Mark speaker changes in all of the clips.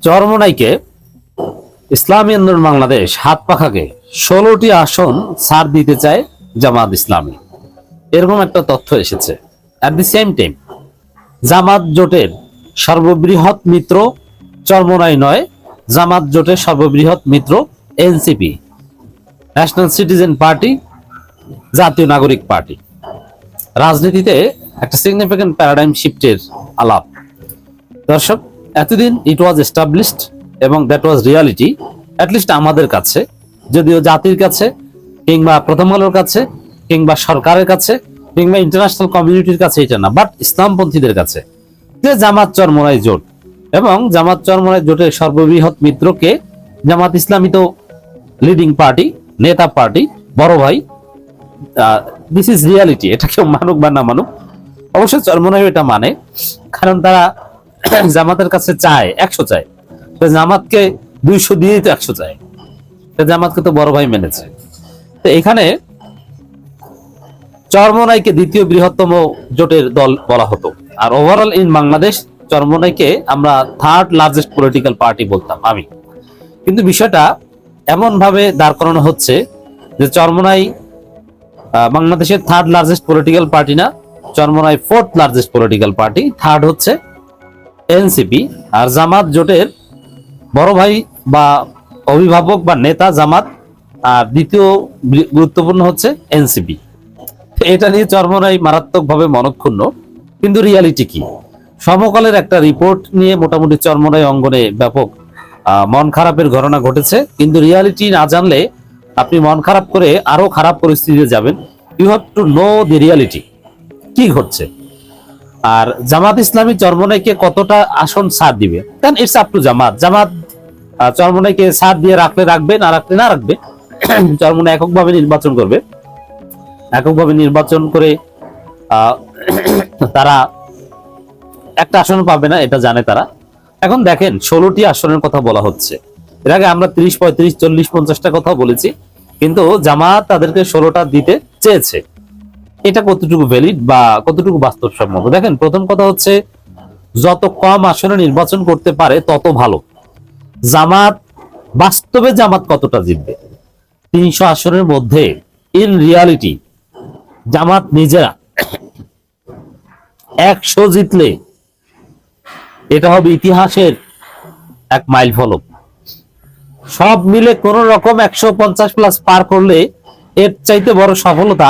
Speaker 1: চরমোনাইকে ইসলামী আন্দোলন বাংলাদেশ হাত পাখাকে 16টি আসন ছাড় দিতে চায় জামাত ইসলামী, এরকম একটা তথ্য এসেছে। অ্যাট দি সেম টাইম জামাত জোটের সর্ববৃহৎ মিত্র চরমোনাই নয়, জামাত জোটের সর্ববৃহৎ মিত্র এনসিপি, ন্যাশনাল সিটিজেন পার্টি, জাতীয় নাগরিক পার্টি। রাজনীতিতে একটা সিগনিফিক্যান্ট প্যারাডাইম শিফটের আলাপ। দর্শক, এতদিন ইট ওয়াজ এস্টাবলিশড এবং দ্যাট ওয়াজ রিয়ালিটি, অ্যাটলিস্ট আমাদের কাছে, যদিও জাতির কাছে কিংবা প্রথম আলোর কাছে কিংবা সরকারের কাছে কিংবা ইন্টারন্যাশনাল কমিউনিটির কাছে এটা না, বাট ইসলামপন্থীদের কাছে, যে জামাত চরমোনাই জোট এবং জামাত চরমোনাই জোটের সর্ববৃহৎ মিত্রকে জামাত ইসলামী তো লিডিং পার্টি, নেতা পার্টি, বড় ভাই। This is reality. এটা কেউ মানুক বা না মানুক, অবশ্যই চরমোনাই এটা মানে, কারণ তারা জামাতের কাছে চায় 100 চায়, জামাতকে 200 দিয়েই তো 100 চায়, জামাতকে তো বড় ভাই মেনেছে। তো এখানে চরমোনাইকে দ্বিতীয় বৃহত্তম জোটের দল বলা হতো, আর ওভারঅল ইন বাংলাদেশ চরমোনাইকে আমরা থার্ড লার্জেস্ট পলিটিক্যাল পার্টি বলতাম আমি। কিন্তু বিষয়টা এমন ভাবে দাঁড় করানো হচ্ছে যে চরমোনাই বাংলাদেশের থার্ড লার্জেস্ট পলিটিক্যাল পার্টি না, Charmonai fourth largest political party, third হচ্ছে এনসিপি, আর জামাত জোটের বড় ভাই বা অভিভাবক বা নেতা জামাত, আর দ্বিতীয় গুরুত্বপূর্ণ হচ্ছে এনসিপি। এটা নিয়ে চরমোনাই মারাত্মকভাবে মনক্ষুণ্ণ। কিন্তু রিয়ালিটি কি? সমকালের একটা রিপোর্ট নিয়ে মোটামুটি চরমোনাই অঙ্গনে ব্যাপক মন খারাপের ঘটনা ঘটেছে। কিন্তু রিয়ালিটি না জানলে আপনি মন খারাপ করে আরো খারাপ পরিস্থিতিতে যাবেন। You have to know the reality, কি ঘটছে। আর জামাত ইসলামী চরমোনাইকে কতটা আসন ছাড় দিবে, দেন ইটস আপ টু জামাত। জামাত চরমোনাইকে ছাড় দিয়ে রাখলে রাখবে, না রাখলে না রাখবে। চরমোনাই এককভাবে নির্বাচন করবে, এককভাবে নির্বাচন করে তারা একটা আসন পাবে না, এটা জানে তারা। এখন দেখেন 16টি আসনের কথা বলা হচ্ছে। এর আগে আমরা 30, 35, 40, 50টা কথা বলেছি, কিন্তু জামাত তাদেরকে 16টা দিতে চেয়েছে। এটা কতটুকু ভ্যালিড বা কতটুকু বাস্তবসম্মত? দেখেন, প্রথম কথা হচ্ছে যত কম আসনে নির্বাচন করতে পারে তত ভালো। জামাত বাস্তবে জামাত কতটা জিতবে? 300 আসনের মধ্যে ইন রিয়ালিটি জামাত নিজেরা 100 জিতলে এটা হবে ইতিহাসের এক মাইল ফলক। সব মিলে কোন রকম 150+ পার করলে এর চাইতে বড় সফলতা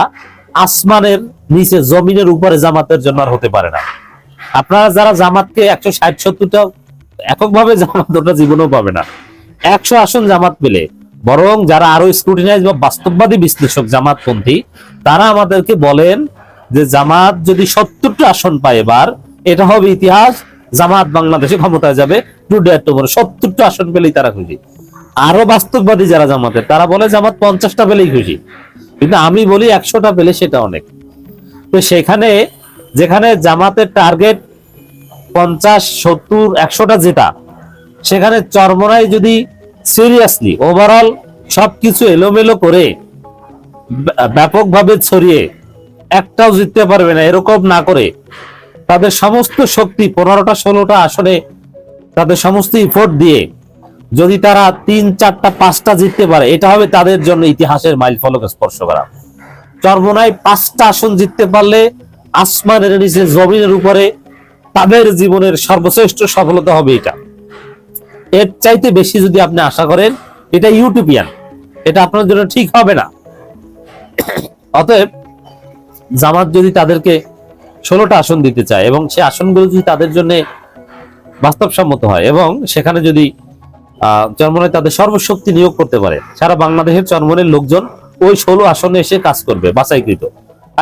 Speaker 1: আসমানের নিচে জমিনের উপরে জামাতের জন্য আর হতে পারে না। আপনারা যারা জামাতকে 160-70টা এককভাবে জামাত ওটা জীবনেও পাবে না। 100 আসন জামাত পেলে, বরং যারা আরো স্ক্রুটিনাইজ বা বাস্তববাদী বিশ্লেষক জামাতপন্থী, তারা আমাদেরকে বলেন যে জামাত যদি 70টা আসন পায় এবার, এটা হবে ইতিহাস, জামাত বাংলাদেশে ক্ষমতায় যাবে। টু ডেট টুমরো 70টা আসন পেলেই তারা খুশি। আরো বাস্তববাদী যারা জামাতের, তারা বলে জামাত 50টা পেলেই খুশি। কিন্তু আমি বলি 100টা পেলে সেটা অনেক। তো সেখানে যেখানে জামাতের টার্গেট 50, 70, 100টা জেতা, সেখানে চরমোনাই যদি সিরিয়াসলি ওভারঅল সবকিছু এলোমেলো করে ব্যাপকভাবে ছড়িয়ে একটাও জিততে পারবে না, এরকম না করে তাদের সমস্ত শক্তি 15টা 16টা আসনে তাদের সমস্ত ইফোর্ট দিয়ে যদি তারা 3, 4টা 5টা জিততে পারে, এটা হবে তাদের জন্য ইতিহাসের মাইল ফলক স্পর্শ করা। চরমোনাই 5টা আসন জিততে পারলে আসমানের নিচে জমিনের উপরে তাদের জীবনের সর্বশ্রেষ্ঠ সফলতা হবে এটা। এর চাইতে বেশি যদি আপনি আশা করেন, এটা ইউটোপিয়ান, এটা আপনার জন্য ঠিক হবে না। অতএব জামাত যদি তাদেরকে 16টা আসন দিতে চায় এবং সে আসনগুলো যদি তাদের জন্য বাস্তবসম্মত হয় এবং সেখানে যদি চরমোনাই তাদের সর্বশক্তি নিয়োগ করতে পারে, সারা বাংলাদেশের চরমোনাইয়ের লোকজন ওই 16 আসনে এসে কাজ করবে বাছাইকৃত,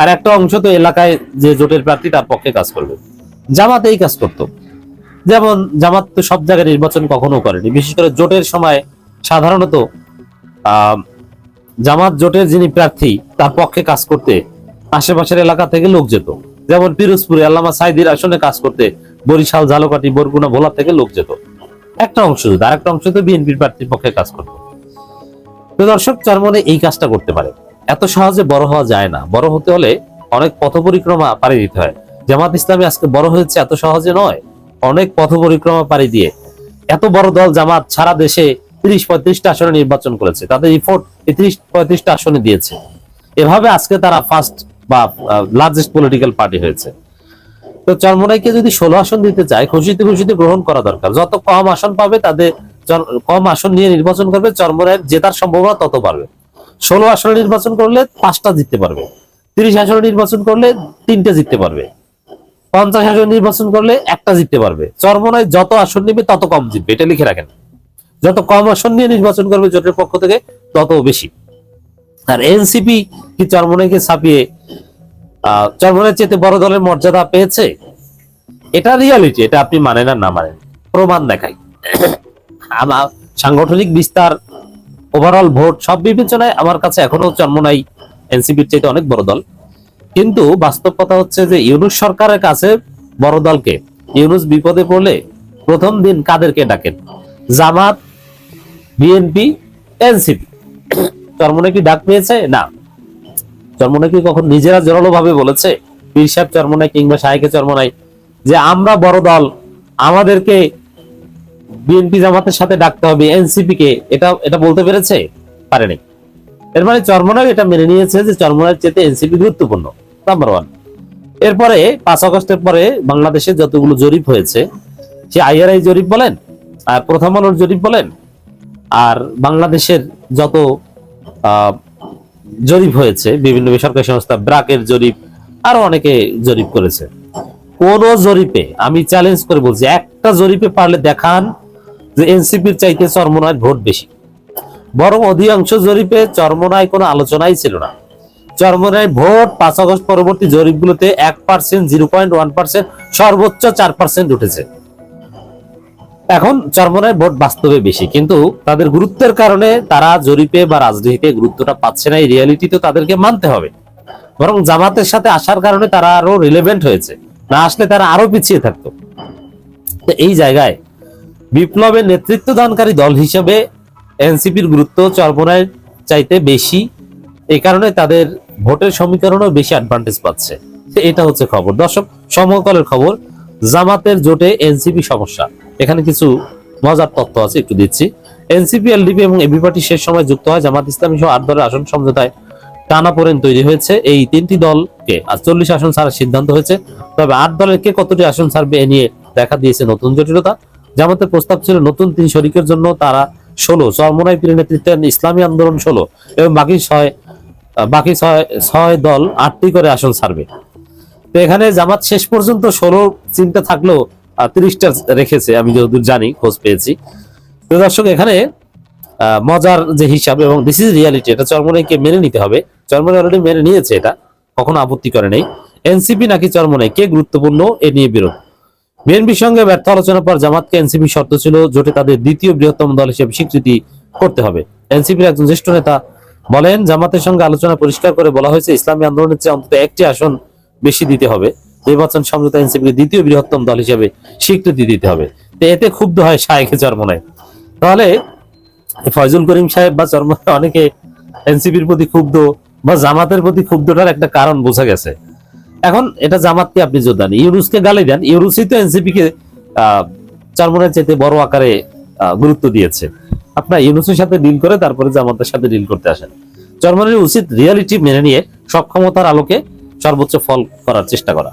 Speaker 1: আর একটা অংশ তো এলাকায় যে জোটের প্রার্থী তার পক্ষে কাজ করবে। জামাত এই কাজ করত। যেমন জামাত তো সব জায়গায় নির্বাচন কখনো করেনি, বিশেষ করে জোটের সময় সাধারণত জামাত জোটের যিনি প্রার্থী তার পক্ষে কাজ করতে আশেপাশের এলাকা থেকে লোক যেত। যেমন পিরোজপুরে আল্লামা সাইদির আসনে কাজ করতে বরিশাল, ঝালকাঠি, বরগুনা, ভোলা থেকে লোক যেত। একটা অংশ, আর একটা অংশ তো বিএনপির প্রার্থীর পক্ষে কাজ করত। তো দর্শক, চরমোনাই এই কাজটা করতে পারে। এত সহজে বড় হওয়া যায় না, বড় হতে হলে অনেক পথ পরিক্রমা পাড়ি দিতে হয়। জামাত ইসলামী আজকে বড় হয়েছে এত সহজে নয়, অনেক পথ পরিক্রমা পাড়ি দিয়ে এত বড় দল জামাত সারা দেশে 30-35টা আসনে নির্বাচন করেছে, তাদের ইফোর্ট 30-35টা আসনে দিয়েছে। এভাবে আজকে তারা ফার্স্ট বা লার্জেস্ট পলিটিক্যাল পার্টি হয়েছে। তো চরমোনাইকে যদি 16 আসন দিতে চায়, খুশিতে খুশিতে গ্রহণ করা দরকার। যত কম আসন পাবে তাদের কম আসন নিয়ে নির্বাচন করবে, চরমোনাইয়ের জেতার সম্ভাবনা তত বাড়বে। 16 আসনে নির্বাচন করলে 5টা জিততে পারবে, 30 আসনে নির্বাচন করলে 3টে জিততে পারবে, 50 আসন নির্বাচন করলে 1টা জিততে পারবে। চরমোনাই যত আসন নিবে তত কম জিতবে, এটা লিখে রাখেন। যত কম আসন নিয়ে নির্বাচন করবে জোটের পক্ষ থেকে তত বেশি। আর এনসিপি কি চরমোনাইকে ছাপিয়ে চরমোনাইয়ের চেয়ে বড় দলের মর্যাদা পেয়েছে? এটা রিয়ালিটি, এটা আপনি মানেন আর না মানেন, প্রমাণ দেখাই। আমার সাংগঠনিক বিস্তার, ওভারঅল ভোট সব বিবেচনায় আমার কাছে এখনো চরমোনাই এনসিপির চাইতে অনেক বড় দল। কিন্তু বাস্তব কথা হচ্ছে যে ইউনূস সরকারের কাছে বড় দলকে, ইউনূস বিপদে পড়লে প্রথম দিন কাদেরকে ডাকেন? জামাত, বিএনপি, এনসিপি। চরমোনাই কি ডাক পেয়েছে? না। চরমোনাই কি কখন নিজেরা জোরালো ভাবে বলেছে, পীর সাহেব চরমোনাই কিংবা শাহেকে চরমোনাই, যে আমরা বড় দল, আমাদেরকে বিএনপি জামাতের সাথে ডাকতে হবে, এনসিপি কে? এটা বলতে পেরেছে? পারেনি। এর মানে চরমোনাই এটা মেনে নিয়েছে যে চরমোনাইয়ের চেয়ে এনসিপি গুরুত্বপূর্ণ, নাম্বার 1। এরপরে 5 আগস্টের পরে বাংলাদেশে যতগুলো জরিপ হয়েছে, সে আইআরআই জরিপ বলেন আর প্রথম আলোর জরিপ বলেন আর বাংলাদেশের যত জরিপ হয়েছে, বিভিন্ন বেসরকারি সংস্থা, ব্রাকের জরিপ, আরো অনেকে জরিপ করেছে, কোন জরিপে, আমি চ্যালেঞ্জ করে বলছি, একটা জরিপে পারলে দেখান যে এনসিপির চাইতে চরমোনাইয়ের ভোট বেশি। বরং অধিকাংশ জরিপে চরমোনাই কোনো আলোচনাই ছিল না। চরমোনাই ভোট 5 আগস্ট পরবর্তী জরিপগুলোতে 1%, 0.1%, সর্বোচ্চ 4% উঠেছে। এখন চরমোনাই ভোট বাস্তবে বেশি, কিন্তু তাদের গুরুত্বের কারণে তারা জরিপে বা রাজনীতিতে গুরুত্বটা পাচ্ছে না। এই রিয়ালিটি তো তাদেরকে মানতে হবে। বরং জামাতের সাথে আসার কারণে তারা আরো রিলেভেন্ট হয়েছে, না আসলে তারা আরো পিছিয়ে থাকতো। তো এই জায়গায় বিপ্লবের নেতৃত্ব দানকারী দল হিসেবে এনসিপির গুরুত্ব চরমোনাইয়ের চাইতে বেশি। এই কারণে তাদের ভোটের সমীকরণও বেশি অ্যাডভান্টেজ পাচ্ছে। এটা হচ্ছে খবর। দর্শক, সমকালের খবর, জামাতের জোটে এনসিপি সমস্যা। এখানে কিছু মজার তথ্য আছে, একটু দিচ্ছি। এনসিপি, এলডিপি এবং এবি পার্টি শেষ সময় যুক্ত হয় জামাত ইসলামী সহ 8 দলের আসন সমঝোতায় টানাপোড়েন তৈরি হয়েছে। এই 3টি দলকে 40 আসন ছাড়ার সিদ্ধান্ত হয়েছে। তবে 8 দলের কে কতটি আসন ছাড়বে এ নিয়ে দেখা দিয়েছে নতুন জটিলতা। জামাতের প্রস্তাব ছিল নতুন 3 শরিকের জন্য তারা 16, চরমোনাই পীরের নেতৃত্বে ইসলামী আন্দোলন 16 এবং বাকি ছয় দল 8টি করে আসন ছাড়বে। তো এখানে জামাত শেষ পর্যন্ত 16 চিন্তা থাকলেও 30টা রেখেছে, আমি যতদূর জানি, খোঁজ পেয়েছি। তো দর্শক, এখানে মজার যে হিসাব, এবং দিস ইজ রিয়ালিটি, এটা চরমোনাইকে মেনে নিতে হবে। চরমোনাই অলরেডি মেনে নিয়েছে, এটা কখনো আপত্তি করে নেই। এনসিপি নাকি চরমোনাই, কে গুরুত্বপূর্ণ, এ নিয়ে বিরোধ। বিএনপির সঙ্গে ব্যর্থ আলোচনার পর জামাতকে এনসিপি শর্ত ছিল জোটে তাদের দ্বিতীয় বৃহত্তম দল হিসেবে স্বীকৃতি করতে হবে। এনসিপির একজন জ্যেষ্ঠ নেতা বলেন, জামাতের সঙ্গে আলোচনা পরিষ্কার করে বলা হয়েছে ইসলামী আন্দোলনের চেয়ে অন্তত 1টি আসন বেশি দিতে হবে। নির্বাচন সমঝোতা এনসিপিকে দ্বিতীয় বৃহত্তম দল হিসেবে স্বীকৃতি দিতে হবে। তো এতে ক্ষুব্ধ হয় শায়েখে চরমোনাই। তাহলে ফয়জুল করিম সাহেব বা চরমোনাই অনেকে এনসিপির প্রতি ক্ষুব্ধ বা জামাতের প্রতি ক্ষুব্ধটার একটা কারণ বোঝা গেছে। এখন এটা জামাতকে আপনি জোর দেন, ইউনূসকে গালি দেন, ইউনূসই তো এনসিপি কে চরমোনাইয়ের চাইতে বড় আকারে গুরুত্ব দিয়েছে। আপনার ইউনূসের সাথে ডিল করে তারপরে জামাতের সাথে ডিল করতে আসেন। চরমোনাইয়ের উচিত রিয়ালিটি মেনে নিয়ে সক্ষমতার আলোকে সর্বোচ্চ ফল করার চেষ্টা করা।